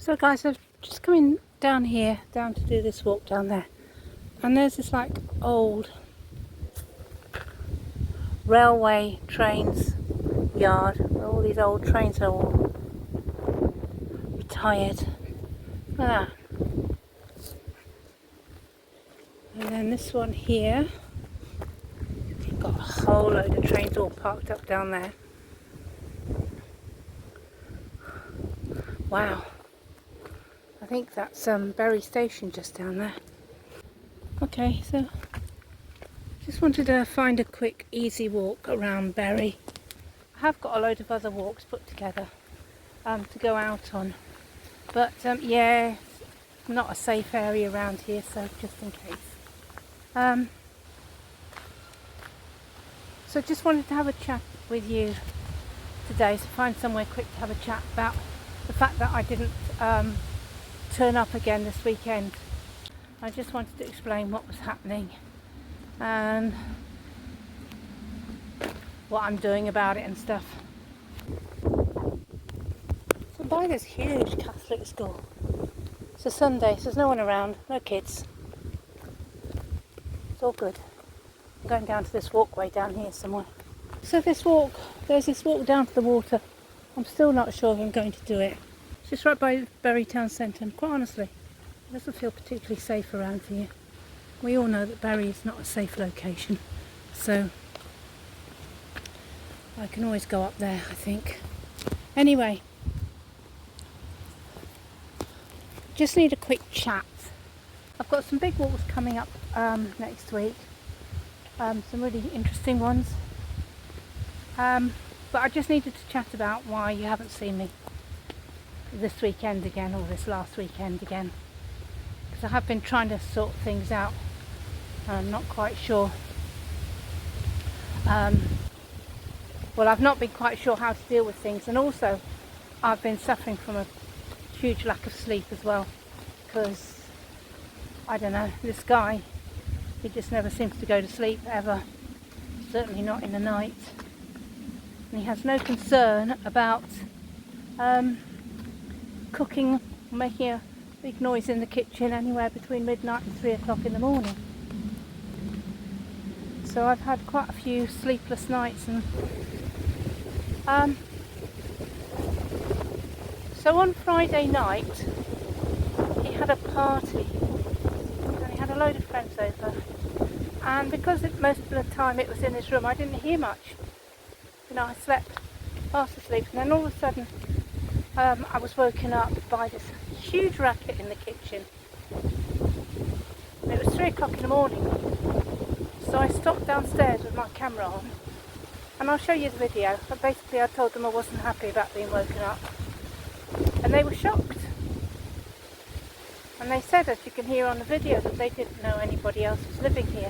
So guys, I've just come in down here, down to do this walk down there, and there's this like old railway trains yard where all these old trains are all retired. Look at that. And then this one here, you've got a whole load of trains all parked up down there. Wow. I think that's Bury Station just down there. Okay, so just wanted to find a quick easy walk around Bury. I have got a load of other walks put together to go out on, but yeah, not a safe area around here, so just in case. So just wanted to have a chat with you today, so find somewhere quick to have a chat about the fact that I didn't turn up again this weekend. I just wanted to explain what was happening and what I'm doing about it and stuff. So by this huge Catholic school. It's a Sunday, so there's no one around, no kids. It's all good. I'm going down to this walkway down here somewhere. So this walk, there's this walk down to the water. I'm still not sure if I'm going to do it. It's just right by Bury Town Centre, and quite honestly, it doesn't feel particularly safe around here. We all know that Bury is not a safe location, so I can always go up there, I think. Anyway, just need a quick chat. I've got some big walks coming up next week, some really interesting ones, but I just needed to chat about why you haven't seen me this weekend again, or this last weekend again, because I have been trying to sort things out and I'm not quite sure. Well, I've not been quite sure how to deal with things, and also I've been suffering from a huge lack of sleep as well, because I don't know, this guy, he just never seems to go to sleep ever, certainly not in the night, and he has no concern about cooking, making a big noise in the kitchen anywhere between midnight and 3 o'clock in the morning. So I've had quite a few sleepless nights, and so on Friday night he had a party and he had a load of friends over, and because most of the time it was in his room, I didn't hear much. You know, I slept fast asleep, and then all of a sudden I was woken up by this huge racket in the kitchen. And it was 3 o'clock in the morning, so I stopped downstairs with my camera on, and I'll show you the video. But basically I told them I wasn't happy about being woken up, and they were shocked. And they said, as you can hear on the video, that they didn't know anybody else was living here.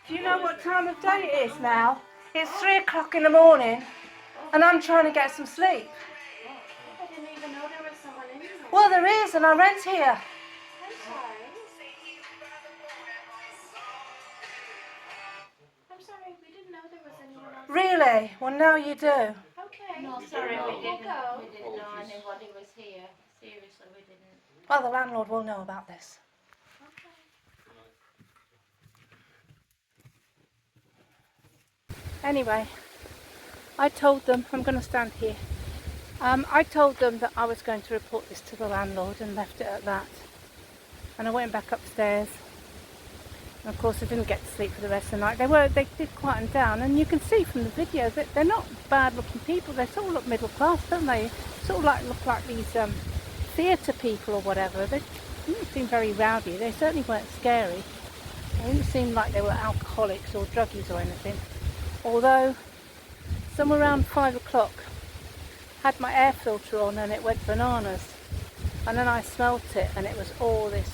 Do you know what time of day it is now? It's 3 o'clock in the morning and I'm trying to get some sleep. I didn't even know there was someone in here. Well, there is, and I rent here. I'm sorry. I'm sorry, we didn't know there was anyone else. Really? Well, now you do. Okay. No, sorry, We'll we didn't go. know anybody was here. Seriously, we didn't. Well, the landlord will know about this. Okay. Anyway, I told them, I'm going to stand here. I told them that I was going to report this to the landlord and left it at that. And I went back upstairs. And of course I didn't get to sleep for the rest of the night. They did quieten down, and you can see from the video that they're not bad looking people. They sort of look middle class, don't they? Sort of look like these theatre people or whatever. They didn't seem very rowdy. They certainly weren't scary. They didn't seem like they were alcoholics or druggies or anything. Although, somewhere around 5 o'clock, had my air filter on and it went bananas. And then I smelt it, and it was all this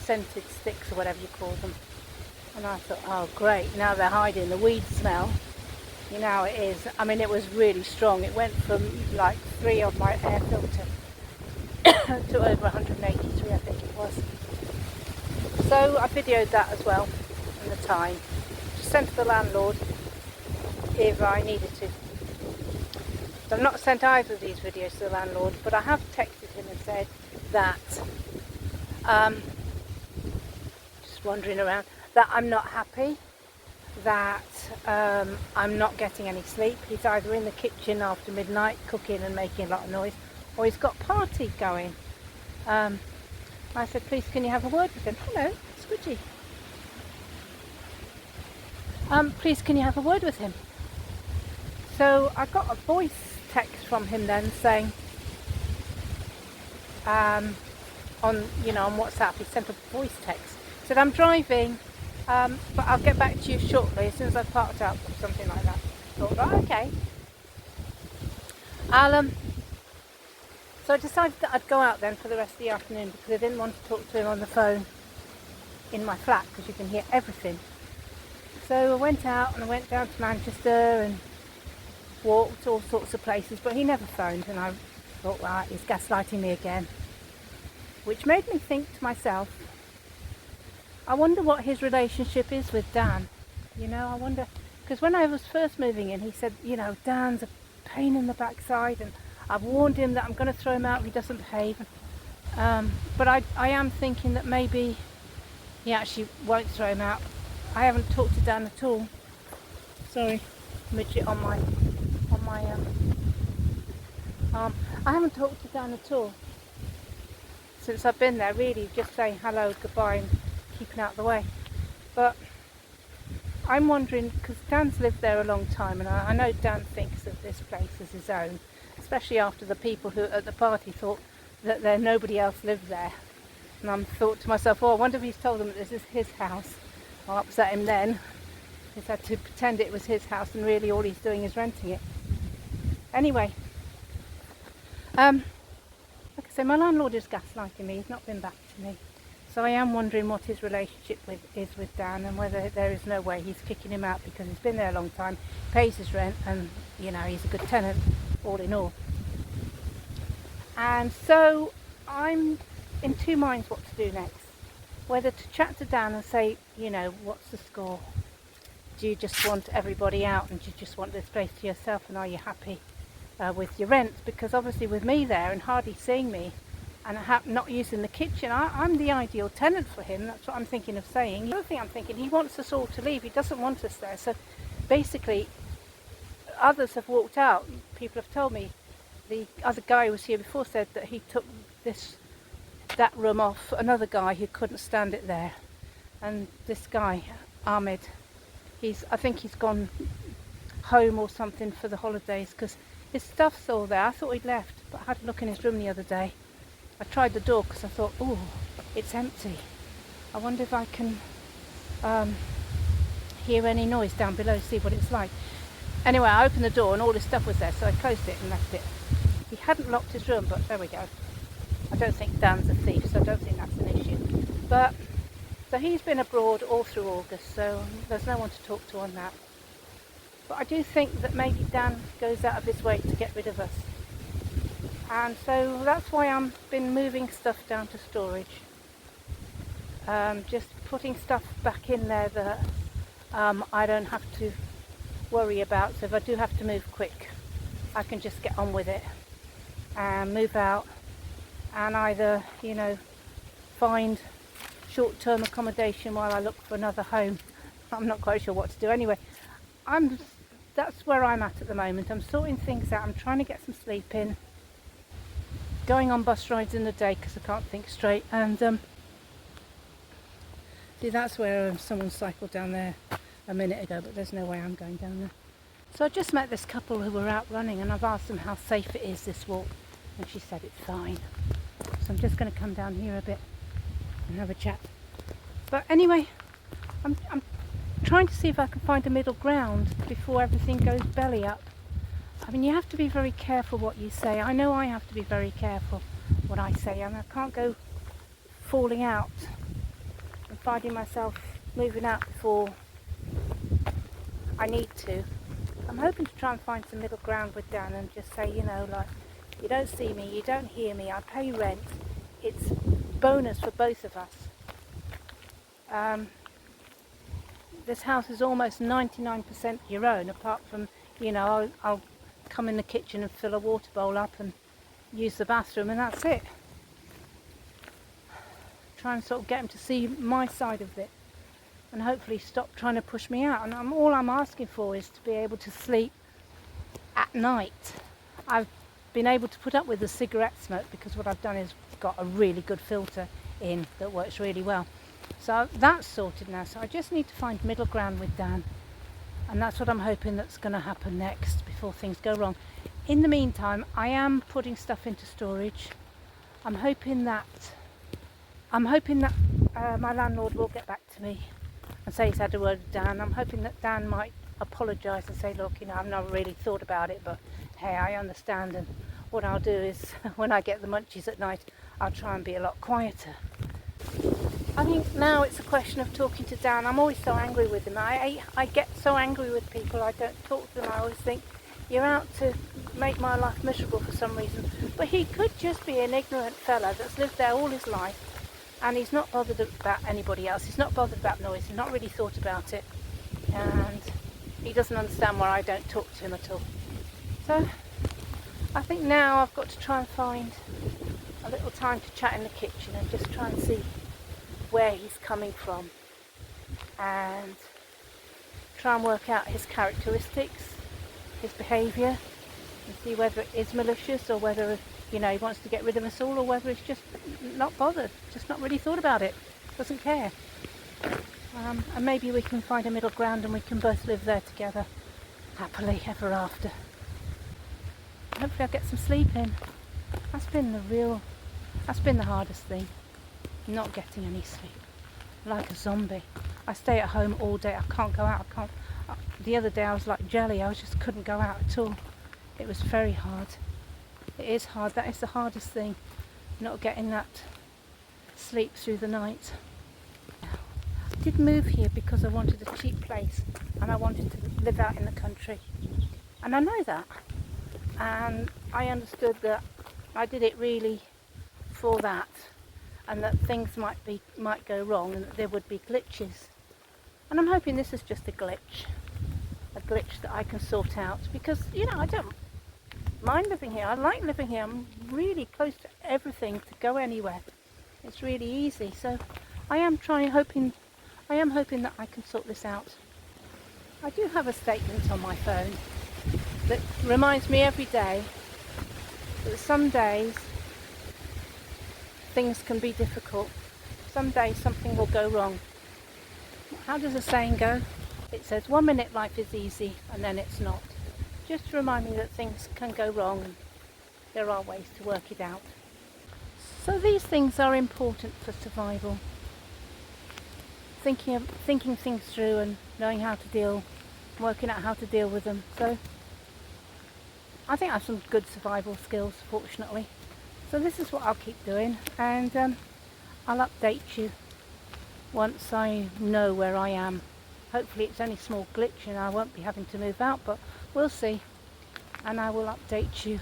scented sticks or whatever you call them. And I thought, oh great, now they're hiding the weed smell. You know how it is. I mean, it was really strong. It went from like 3 on my air filter to over 183, I think it was. So I videoed that as well, and the time. Just sent to the landlord if I needed to. So I've not sent either of these videos to the landlord, but I have texted him and said that, just wandering around, that I'm not happy, that I'm not getting any sleep. He's either in the kitchen after midnight cooking and making a lot of noise, or he's got a party going. I said, please can you have a word with him? Hello, Squidgy. Please can you have a word with him? So I got a voice text from him then saying, on WhatsApp, he sent a voice text. He said, I'm driving, but I'll get back to you shortly as soon as I've parked up, or something like that. I thought, right, okay. So I decided that I'd go out then for the rest of the afternoon because I didn't want to talk to him on the phone in my flat because you can hear everything. So I went out and I went down to Manchester and walked all sorts of places, but he never phoned, and I thought, right, he's gaslighting me again. Which made me think to myself, I wonder what his relationship is with Dan. I wonder, because when I was first moving in, he said, Dan's a pain in the backside, and I've warned him that I'm going to throw him out if he doesn't behave. But I am thinking that maybe he actually won't throw him out. I haven't talked to Dan at all. Sorry, midget on my arm. I haven't talked to Dan at all since I've been there, really, just saying hello, goodbye, and keeping out of the way. But I'm wondering, because Dan's lived there a long time, and I know Dan thinks of this place as his own, especially after the people who at the party thought that nobody else lived there. And I thought to myself, I wonder if he's told them that this is his house. I'll upset him then. He's had to pretend it was his house, and really all he's doing is renting it. Anyway, like I say, my landlord is gaslighting me. He's not been back to me. So I am wondering what his relationship is with Dan, and whether there is no way he's kicking him out because he's been there a long time, pays his rent, and he's a good tenant, all in all. And so I'm in two minds what to do next. Whether to chat to Dan and say, what's the score? Do you just want everybody out, and do you just want this place to yourself, and are you happy with your rent? Because obviously with me there and hardly seeing me, and not using the kitchen, I'm the ideal tenant for him. That's what I'm thinking of saying. The other thing I'm thinking, he wants us all to leave. He doesn't want us there. So basically, others have walked out. People have told me. The other guy who was here before said that he took that room off another guy who couldn't stand it there. And this guy, Ahmed, I think he's gone home or something for the holidays because his stuff's all there. I thought he'd left, but I had a look in his room the other day. I tried the door because I thought, oh, it's empty. I wonder if I can hear any noise down below, see what it's like. Anyway, I opened the door and all his stuff was there, so I closed it and left it. He hadn't locked his room, but there we go. I don't think Dan's a thief, so I don't think that's an issue. But so he's been abroad all through August, so there's no one to talk to on that. But I do think that maybe Dan goes out of his way to get rid of us. And so that's why I've been moving stuff down to storage. Just putting stuff back in there that I don't have to worry about. So if I do have to move quick, I can just get on with it and move out and either, find short-term accommodation while I look for another home. I'm not quite sure what to do. Anyway, that's where I'm at the moment. I'm sorting things out. I'm trying to get some sleep in. Going on bus rides in the day because I can't think straight, and see, that's where someone cycled down there a minute ago, but there's no way I'm going down there. So I just met this couple who were out running, and I've asked them how safe it is, this walk, and she said it's fine. So I'm just going to come down here a bit and have a chat. But anyway, I'm trying to see if I can find a middle ground before everything goes belly up. I mean, you have to be very careful what you say. I know I have to be very careful what I say, and I can't go falling out and finding myself moving out before I need to. I'm hoping to try and find some middle ground with Dan and just say, You don't see me, you don't hear me, I pay rent. It's bonus for both of us. This house is almost 99% your own, apart from, you know, I'll come in the kitchen and fill a water bowl up and use the bathroom, and that's it. Try and sort of get him to see my side of it, and hopefully stop trying to push me out. And all I'm asking for is to be able to sleep at night. I've been able to put up with the cigarette smoke because what I've done is got a really good filter in that works really well. So that's sorted now, so I just need to find middle ground with Dan, and that's what I'm hoping that's going to happen next before things go wrong. In the meantime, I am putting stuff into storage. I'm hoping that my landlord will get back to me and say he's had a word with Dan. I'm hoping that Dan might apologise and say, look, you know, I've not really thought about it, but hey, I understand, and what I'll do is when I get the munchies at night, I'll try and be a lot quieter. I think now it's a question of talking to Dan. I'm always so angry with him. I get so angry with people. I don't talk to them. I always think, you're out to make my life miserable for some reason. But he could just be an ignorant fella that's lived there all his life, and he's not bothered about anybody else. He's not bothered about noise. He's not really thought about it. And he doesn't understand why I don't talk to him at all. So I think now I've got to try and find a little time to chat in the kitchen and just try and see where he's coming from, and try and work out his characteristics, his behaviour, and see whether it is malicious or whether, you know, he wants to get rid of us all, or whether he's just not bothered, just not really thought about it, doesn't care. And maybe we can find a middle ground and we can both live there together happily ever after. Hopefully I'll get some sleep in. That's been the hardest thing. Not getting any sleep, like a zombie. I stay at home all day. I can't go out. The other day I was like jelly. I just couldn't go out at all. It was very hard. It is hard. That is the hardest thing, not getting that sleep through the night. I did move here because I wanted a cheap place and I wanted to live out in the country, and I know that, and I understood that I did it really for that, and that things might go wrong, and that there would be glitches. And I'm hoping this is just a glitch that I can sort out, because, you know, I don't mind living here. I like living here. I'm really close to everything to go anywhere. It's really easy. So I am hoping that I can sort this out. I do have a statement on my phone that reminds me every day that some days things can be difficult. Some days something will go wrong. How does the saying go? It says 1 minute life is easy and then it's not. Just to remind me that things can go wrong and there are ways to work it out. So these things are important for survival. Thinking things through and knowing how to working out how to deal with them. So I think I have some good survival skills, fortunately. So this is what I'll keep doing, and I'll update you once I know where I am. Hopefully it's only a small glitch and I won't be having to move out, but we'll see. And I will update you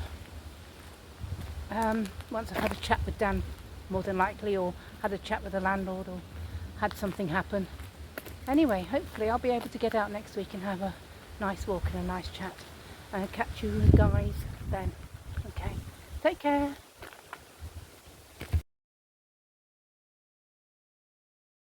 once I've had a chat with Dan, more than likely, or had a chat with the landlord, or had something happen. Anyway, hopefully I'll be able to get out next week and have a nice walk and a nice chat, and catch you guys then. Okay, take care.